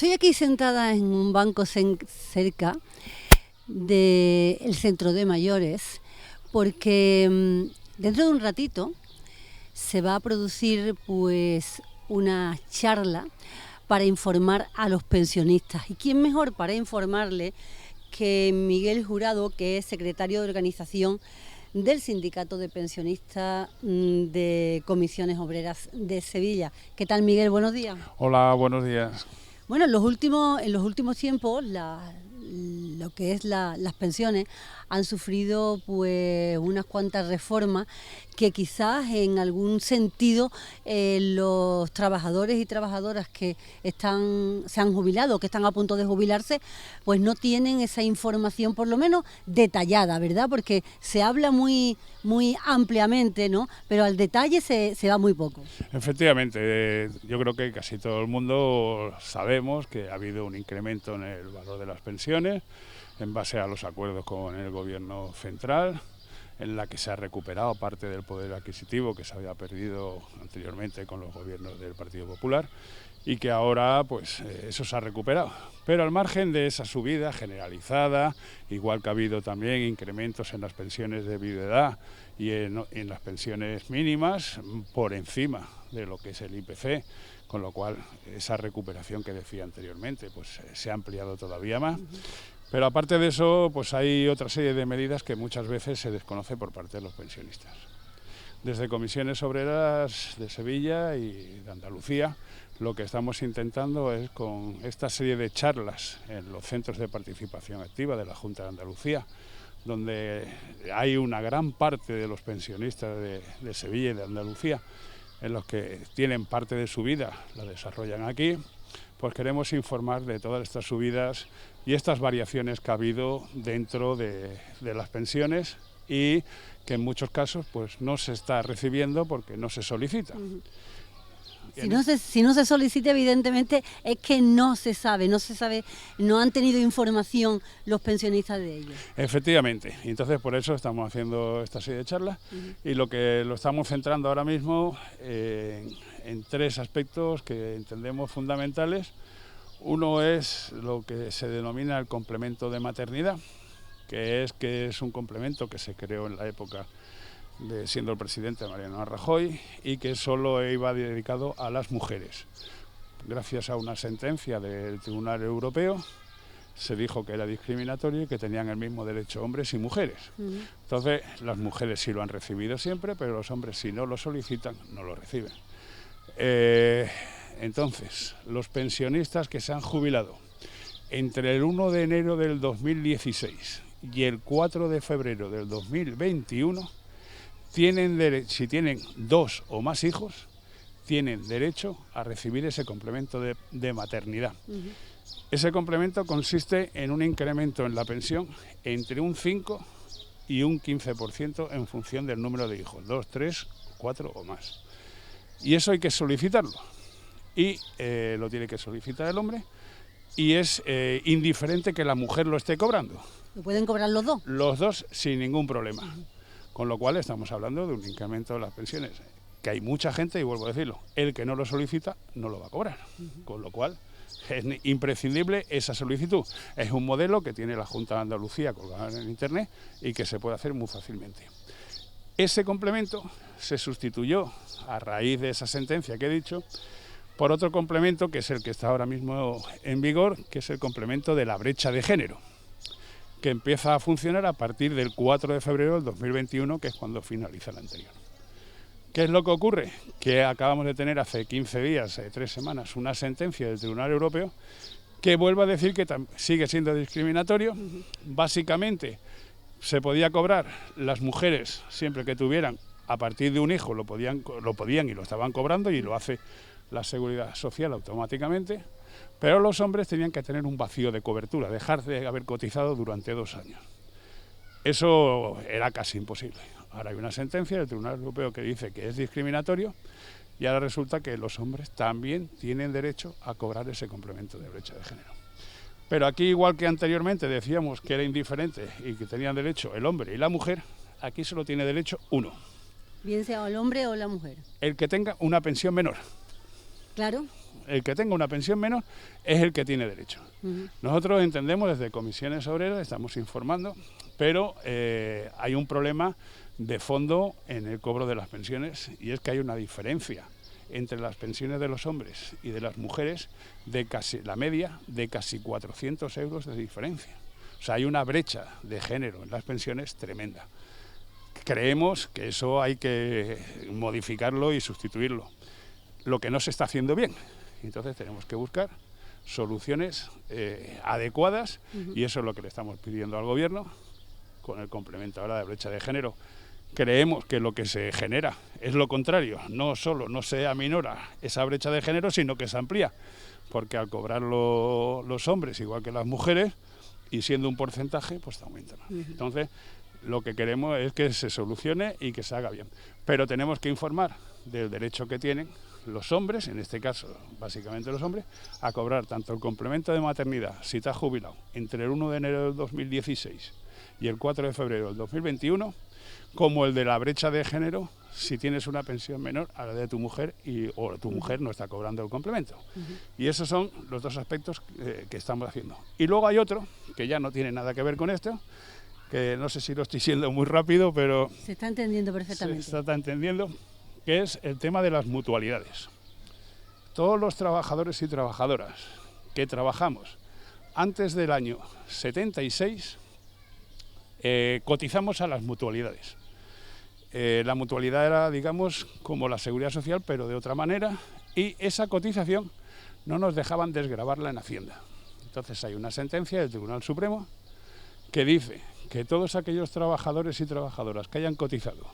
Estoy aquí sentada en un banco cerca del centro de mayores porque dentro de un ratito se va a producir pues una charla para informar a los pensionistas. ¿Y quién mejor para informarle que Miguel Jurado, que es secretario de organización del Sindicato de Pensionistas de Comisiones Obreras de Sevilla? ¿Qué tal, Miguel? Buenos días. Hola, buenos días. Bueno, en los últimos tiempos lo que es las pensiones han sufrido pues unas cuantas reformas que quizás en algún sentido los trabajadores y trabajadoras que se han jubilado, que están a punto de jubilarse, pues no tienen esa información por lo menos detallada, ¿verdad? Porque se habla muy ampliamente, ¿no? Pero al detalle se va muy poco. Efectivamente, yo creo que casi todo el mundo sabemos que ha habido un incremento en el valor de las pensiones en base a los acuerdos con el gobierno central, en la que se ha recuperado parte del poder adquisitivo que se había perdido anteriormente con los gobiernos del Partido Popular y que ahora pues eso se ha recuperado. Pero al margen de esa subida generalizada, igual que ha habido también incrementos en las pensiones de viudedad y en las pensiones mínimas por encima de lo que es el IPC, con lo cual esa recuperación que decía anteriormente pues se ha ampliado todavía más. Pero aparte de eso, pues hay otra serie de medidas que muchas veces se desconoce por parte de los pensionistas. Desde Comisiones Obreras de Sevilla y de Andalucía, lo que estamos intentando es, con esta serie de charlas en los centros de participación activa de la Junta de Andalucía, donde hay una gran parte de los pensionistas de Sevilla y de Andalucía, en los que tienen parte de su vida, la desarrollan aquí, pues queremos informar de todas estas subidas y estas variaciones que ha habido dentro de las pensiones y que en muchos casos pues no se está recibiendo porque no se solicita. Si no se solicita, evidentemente es que no se sabe, no han tenido información los pensionistas de ello. Efectivamente, y entonces por eso estamos haciendo esta serie de charlas y lo estamos centrando ahora mismo en tres aspectos que entendemos fundamentales. Uno es lo que se denomina el complemento de maternidad, que es un complemento que se creó en la época siendo el presidente Mariano Rajoy y que solo iba dedicado a las mujeres. Gracias a una sentencia del Tribunal Europeo se dijo que era discriminatorio y que tenían el mismo derecho hombres y mujeres. Entonces las mujeres sí lo han recibido siempre, pero los hombres si no lo solicitan no lo reciben. Entonces, los pensionistas que se han jubilado entre el 1 de enero del 2016 y el 4 de febrero del 2021 si tienen 2 o más hijos, tienen derecho a recibir ese complemento de maternidad. Ese complemento consiste en un incremento en la pensión entre un 5 y un 15% en función del número de hijos, 2, 3, 4 o más. Y eso hay que solicitarlo. Y lo tiene que solicitar el hombre y es indiferente que la mujer lo esté cobrando. ¿Lo pueden cobrar los dos? Los dos sin ningún problema. Con lo cual estamos hablando de un incremento de las pensiones, que hay mucha gente, y vuelvo a decirlo, el que no lo solicita no lo va a cobrar. Con lo cual es imprescindible esa solicitud. Es un modelo que tiene la Junta de Andalucía colgado en Internet y que se puede hacer muy fácilmente. Ese complemento se sustituyó a raíz de esa sentencia que he dicho por otro complemento que es el que está ahora mismo en vigor, que es el complemento de la brecha de género, que empieza a funcionar a partir del 4 de febrero del 2021, que es cuando finaliza el anterior. ¿Qué es lo que ocurre? Que acabamos de tener hace 15 días, 3 semanas, una sentencia del Tribunal Europeo que vuelve a decir que sigue siendo discriminatorio. Básicamente, se podía cobrar las mujeres siempre que tuvieran a partir de un hijo, lo podían y lo estaban cobrando y lo hace la Seguridad Social automáticamente, pero los hombres tenían que tener un vacío de cobertura, dejar de haber cotizado durante 2 años. Eso era casi imposible. Ahora hay una sentencia del Tribunal Europeo que dice que es discriminatorio y ahora resulta que los hombres también tienen derecho a cobrar ese complemento de brecha de género. Pero aquí, igual que anteriormente decíamos que era indiferente y que tenían derecho el hombre y la mujer, aquí solo tiene derecho uno. Bien sea el hombre o la mujer. El que tenga una pensión menor. Claro. El que tenga una pensión menor es el que tiene derecho. Nosotros entendemos desde Comisiones Obreras, estamos informando, pero hay un problema de fondo en el cobro de las pensiones, y es que hay una diferencia entre las pensiones de los hombres y de las mujeres de casi la media de casi 400 euros de diferencia. O sea, hay una brecha de género en las pensiones tremenda. Creemos que eso hay que modificarlo y sustituirlo, lo que no se está haciendo bien. Entonces tenemos que buscar soluciones adecuadas, y eso es lo que le estamos pidiendo al Gobierno con el complemento ahora de brecha de género. Creemos que lo que se genera es lo contrario, no solo no se aminora esa brecha de género, sino que se amplía, porque al cobrarlo los hombres igual que las mujeres, y siendo un porcentaje, pues está aumentando. Entonces, lo que queremos es que se solucione y que se haga bien. Pero tenemos que informar del derecho que tienen los hombres, en este caso básicamente los hombres, a cobrar tanto el complemento de maternidad, si te has jubilado, entre el 1 de enero del 2016 y el 4 de febrero del 2021, como el de la brecha de género, si tienes una pensión menor a la de tu mujer o tu mujer no está cobrando el complemento. Y esos son los dos aspectos que estamos haciendo. Y luego hay otro, que ya no tiene nada que ver con esto, que no sé si lo estoy siendo muy rápido, pero se está entendiendo perfectamente. Se está entendiendo, que es el tema de las mutualidades. Todos los trabajadores y trabajadoras que trabajamos antes del año 76 cotizamos a las mutualidades. La mutualidad era, digamos, como la seguridad social, pero de otra manera, y esa cotización no nos dejaban desgravarla en Hacienda. Entonces hay una sentencia del Tribunal Supremo que dice que todos aquellos trabajadores y trabajadoras que hayan cotizado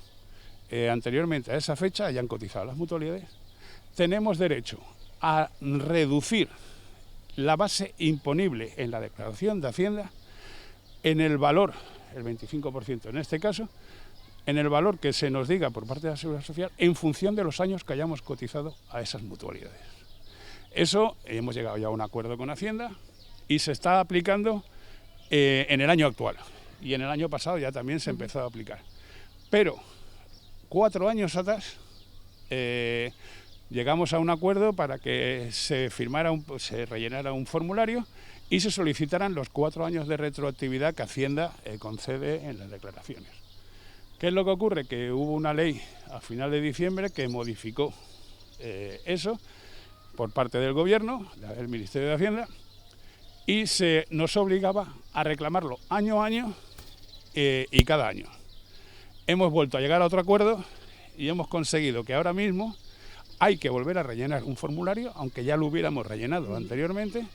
anteriormente a esa fecha, hayan cotizado a las mutualidades, tenemos derecho a reducir la base imponible en la declaración de Hacienda en el valor, el 25% en este caso, en el valor que se nos diga por parte de la Seguridad Social en función de los años que hayamos cotizado a esas mutualidades. Eso hemos llegado ya a un acuerdo con Hacienda y se está aplicando en el año actual, y en el año pasado ya también se empezó a aplicar. Pero 4 años atrás llegamos a un acuerdo para que se rellenara un formulario y se solicitaran los 4 años de retroactividad que Hacienda concede en las declaraciones. ¿Qué es lo que ocurre? Que hubo una ley a final de diciembre que modificó eso por parte del Gobierno, del Ministerio de Hacienda, y se nos obligaba a reclamarlo año a año y cada año. Hemos vuelto a llegar a otro acuerdo y hemos conseguido que ahora mismo hay que volver a rellenar un formulario, aunque ya lo hubiéramos rellenado anteriormente,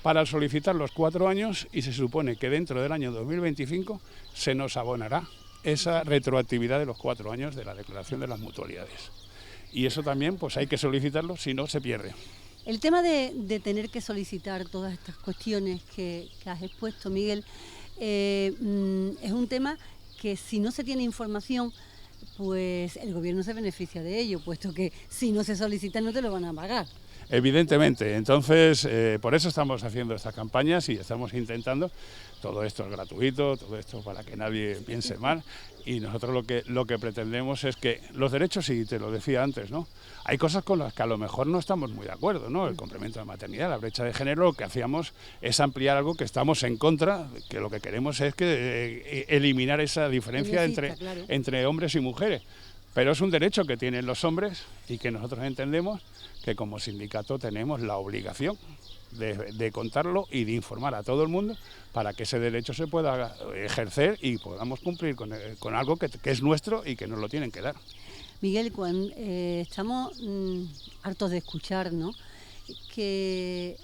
para solicitar los 4 años, y se supone que dentro del año 2025 se nos abonará esa retroactividad de los 4 años de la declaración de las mutualidades. Y eso también pues hay que solicitarlo, si no se pierde. El tema de tener que solicitar todas estas cuestiones que has expuesto, Miguel, es un tema que si no se tiene información, pues el Gobierno se beneficia de ello, puesto que si no se solicita no te lo van a pagar. Evidentemente, entonces por eso estamos haciendo estas campañas y estamos intentando, todo esto es gratuito, todo esto para que nadie piense mal, y nosotros lo que pretendemos es que los derechos, y te lo decía antes, ¿no? Hay cosas con las que a lo mejor no estamos muy de acuerdo, ¿no? El complemento de maternidad, la brecha de género, lo que hacíamos es ampliar algo que estamos en contra, que lo que queremos es que eliminar esa diferencia entre hombres y mujeres. Pero es un derecho que tienen los hombres y que nosotros entendemos que como sindicato tenemos la obligación de contarlo y de informar a todo el mundo para que ese derecho se pueda ejercer y podamos cumplir con algo que es nuestro y que nos lo tienen que dar. Miguel, estamos hartos de escuchar, ¿no?, que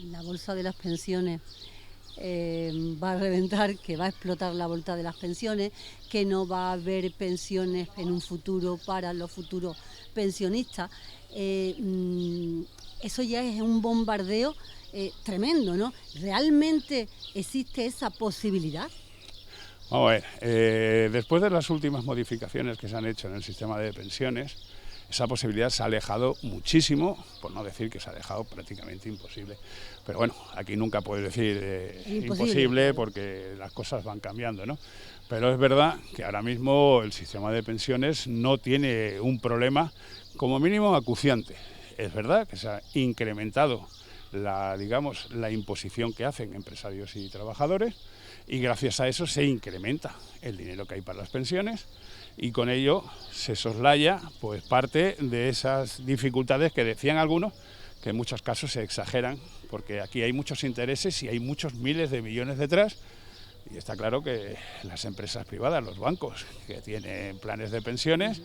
la bolsa de las pensiones va a reventar, que va a explotar la bolsa de las pensiones, que no va a haber pensiones en un futuro para los futuros pensionistas. Eso ya es un bombardeo tremendo, ¿no? ¿Realmente existe esa posibilidad? Vamos a ver, después de las últimas modificaciones que se han hecho en el sistema de pensiones, esa posibilidad se ha alejado muchísimo, por no decir que se ha dejado prácticamente imposible. Pero bueno, aquí nunca puedes decir imposible porque las cosas van cambiando, ¿no? Pero es verdad que ahora mismo el sistema de pensiones no tiene un problema, como mínimo, acuciante. es verdad que se ha incrementado la imposición que hacen empresarios y trabajadores, y gracias a eso se incrementa el dinero que hay para las pensiones, y con ello se soslaya pues parte de esas dificultades que decían algunos, que en muchos casos se exageran, porque aquí hay muchos intereses y hay muchos miles de millones detrás, y está claro que las empresas privadas, los bancos que tienen planes de pensiones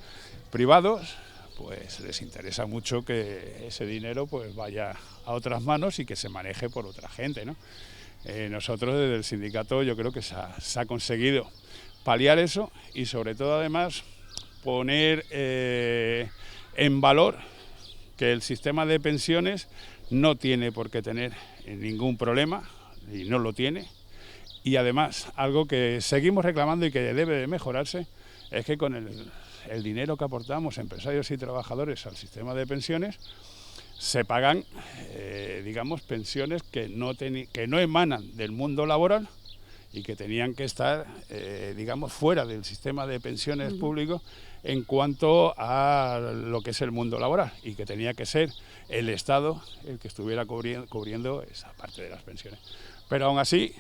privados, pues les interesa mucho que ese dinero pues vaya a otras manos y que se maneje por otra gente, ¿no? Nosotros desde el sindicato yo creo que se ha conseguido paliar eso, y sobre todo además poner en valor que el sistema de pensiones no tiene por qué tener ningún problema, y no lo tiene, y además algo que seguimos reclamando y que debe de mejorarse es que con el dinero que aportamos empresarios y trabajadores al sistema de pensiones se pagan, pensiones que no emanan del mundo laboral y que tenían que estar, fuera del sistema de pensiones público en cuanto a lo que es el mundo laboral, y que tenía que ser el Estado el que estuviera cubriendo esa parte de las pensiones. Pero aún así,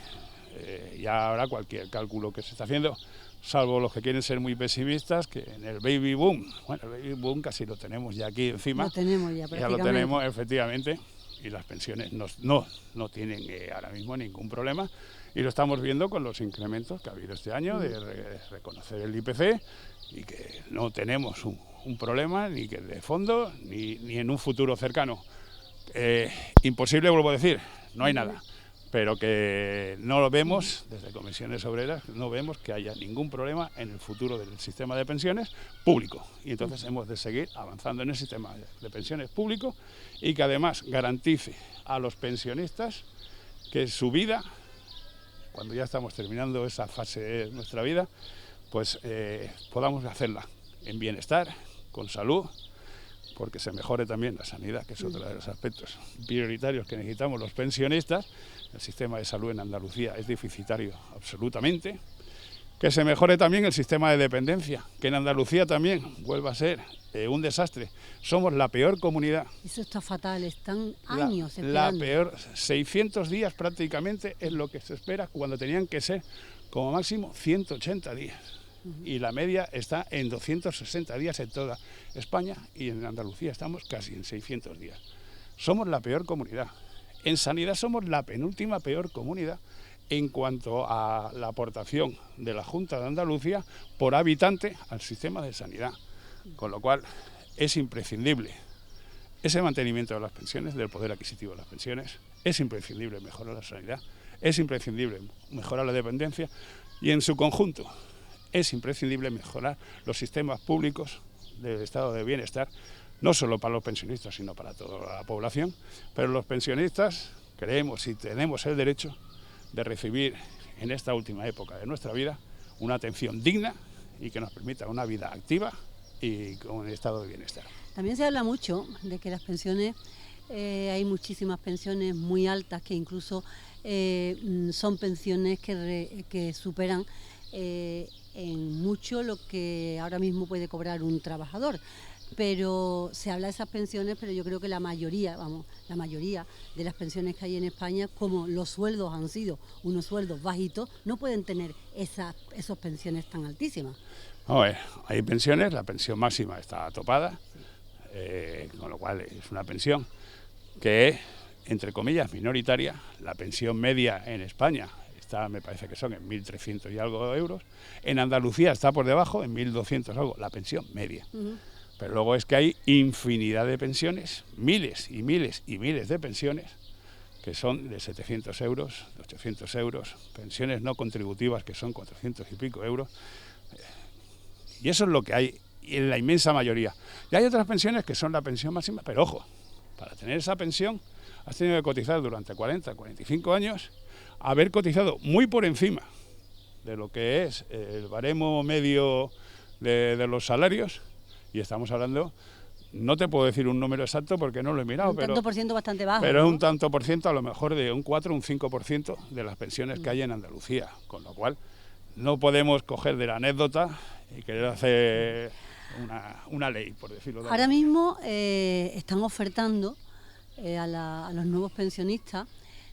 ya ahora cualquier cálculo que se está haciendo, salvo los que quieren ser muy pesimistas, que en el baby boom, bueno, el baby boom casi lo tenemos ya aquí encima. Lo tenemos ya lo tenemos, efectivamente, y las pensiones no tienen ahora mismo ningún problema, y lo estamos viendo con los incrementos que ha habido este año de reconocer el IPC, y que no tenemos un problema ni que de fondo ni en un futuro cercano. Imposible, vuelvo a decir, no hay nada. Pero que no lo vemos, desde Comisiones Obreras, no vemos que haya ningún problema en el futuro del sistema de pensiones público. Y entonces hemos de seguir avanzando en el sistema de pensiones público, y que además garantice a los pensionistas que su vida, cuando ya estamos terminando esa fase de nuestra vida, pues podamos hacerla en bienestar, con salud, porque se mejore también la sanidad, que es otro de los aspectos prioritarios que necesitamos los pensionistas. El sistema de salud en Andalucía es deficitario absolutamente. Que se mejore también el sistema de dependencia, que en Andalucía también vuelva a ser un desastre. Somos la peor comunidad. Eso está fatal, están años esperando. La peor, 600 días prácticamente es lo que se espera, cuando tenían que ser como máximo 180 días. Y la media está en 260 días en toda España, y en Andalucía estamos casi en 600 días. Somos la peor comunidad. En sanidad somos la penúltima peor comunidad en cuanto a la aportación de la Junta de Andalucía por habitante al sistema de sanidad. Con lo cual es imprescindible ese mantenimiento de las pensiones, del poder adquisitivo de las pensiones, es imprescindible mejorar la sanidad, es imprescindible mejorar la dependencia, y en su conjunto es imprescindible mejorar los sistemas públicos del estado de bienestar, no solo para los pensionistas, sino para toda la población. Pero los pensionistas creemos y tenemos el derecho de recibir en esta última época de nuestra vida una atención digna y que nos permita una vida activa y con un estado de bienestar. También se habla mucho de que las pensiones, hay muchísimas pensiones muy altas que incluso son pensiones que superan en mucho lo que ahora mismo puede cobrar un trabajador. Pero se habla de esas pensiones, pero yo creo que la mayoría de las pensiones que hay en España, como los sueldos han sido unos sueldos bajitos, no pueden tener esas pensiones tan altísimas. No, hay pensiones, la pensión máxima está topada, con lo cual es una pensión que es, entre comillas, minoritaria. La pensión media en España está, me parece que son en 1.300 y algo euros. En Andalucía está por debajo, en 1.200 algo, la pensión media. Pero luego es que hay infinidad de pensiones, miles y miles y miles de pensiones, que son de 700 euros, de 800 euros, pensiones no contributivas que son 400 y pico euros. Y eso es lo que hay en la inmensa mayoría. Y hay otras pensiones que son la pensión máxima, pero ojo, para tener esa pensión has tenido que cotizar durante 40, 45 años, haber cotizado muy por encima de lo que es el baremo medio de los salarios, y estamos hablando, no te puedo decir un número exacto porque no lo he mirado, pero... Un tanto por ciento bastante bajo. Pero ¿no? Es un tanto por ciento, a lo mejor de un 4 o un 5% de las pensiones que hay en Andalucía, con lo cual no podemos coger de la anécdota y querer hacer una ley, por decirlo de Ahora alguna mismo están ofertando a los nuevos pensionistas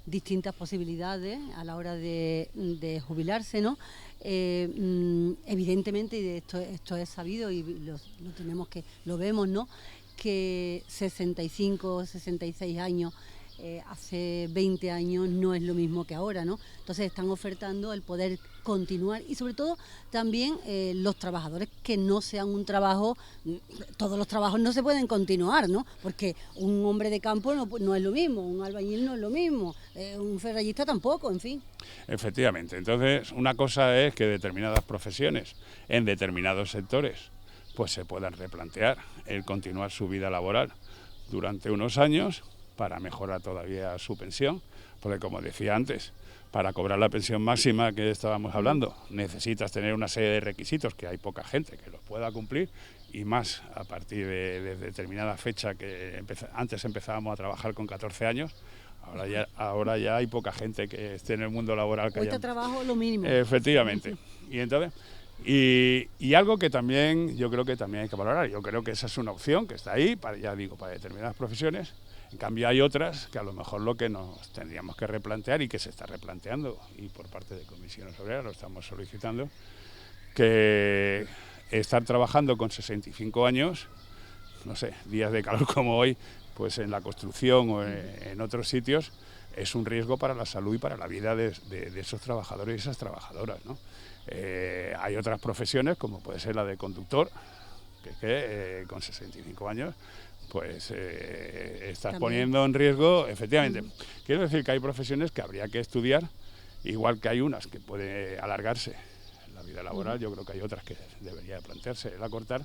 distintas posibilidades a la hora de jubilarse, ¿no? Evidentemente, y esto es sabido y lo vemos, ¿no? Que 65, 66 años, hace 20 años no es lo mismo que ahora, ¿no? Entonces están ofertando el poder continuar y sobre todo también los trabajadores que no sean un trabajo, todos los trabajos no se pueden continuar, ¿no? Porque un hombre de campo no es lo mismo, un albañil no es lo mismo, un ferrallista tampoco, en fin. Efectivamente, entonces una cosa es que determinadas profesiones en determinados sectores pues se puedan replantear el continuar su vida laboral durante unos años para mejorar todavía su pensión, porque como decía antes, para cobrar la pensión máxima que estábamos hablando, necesitas tener una serie de requisitos que hay poca gente que los pueda cumplir, y más a partir de determinada fecha que antes empezábamos a trabajar con 14 años, ahora ya hay poca gente que esté en el mundo laboral. Cuesta trabajo lo mínimo. Efectivamente. Y entonces, y algo que también yo creo que también hay que valorar, yo creo que esa es una opción que está ahí, para determinadas profesiones. En cambio hay otras que a lo mejor lo que nos tendríamos que replantear y que se está replanteando, y por parte de Comisiones Obreras lo estamos solicitando, que estar trabajando con 65 años, no sé, días de calor como hoy, pues en la construcción o en otros sitios, es un riesgo para la salud y para la vida de esos trabajadores y esas trabajadoras, ¿no? Hay otras profesiones, como puede ser la de conductor, que con 65 años pues estás también poniendo en riesgo, efectivamente. Quiero decir que hay profesiones que habría que estudiar, igual que hay unas que puede alargarse la vida laboral, yo creo que hay otras que debería plantearse el acortar,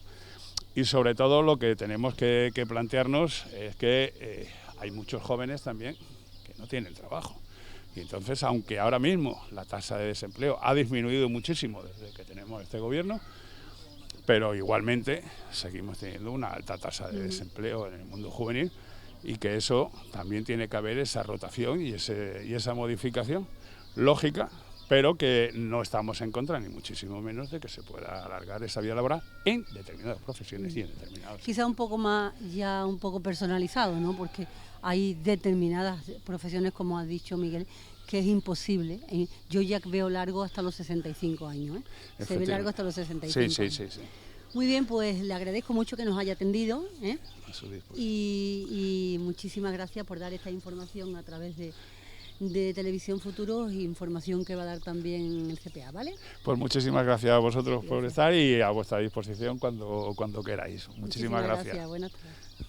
y sobre todo lo que tenemos que plantearnos es que hay muchos jóvenes también que no tienen trabajo. Y entonces, aunque ahora mismo la tasa de desempleo ha disminuido muchísimo desde que tenemos este gobierno, pero igualmente seguimos teniendo una alta tasa de desempleo en el mundo juvenil, y que eso también tiene que haber esa rotación y esa modificación lógica, pero que no estamos en contra ni muchísimo menos de que se pueda alargar esa vida laboral en determinadas profesiones y en determinados... Quizá un poco más, ya un poco personalizado, ¿no? Porque hay determinadas profesiones, como ha dicho Miguel, que es imposible. Yo ya veo largo hasta los 65 años, ¿eh? Se ve largo hasta los 65 años. Sí. Muy bien, pues le agradezco mucho que nos haya atendido, ¿eh? A su disposición. Y muchísimas gracias por dar esta información a través de Televisión Futuro, y información que va a dar también el CPA, ¿vale? Pues muchísimas gracias a vosotros por estar, y a vuestra disposición cuando queráis. Muchísimas gracias. Buenas tardes.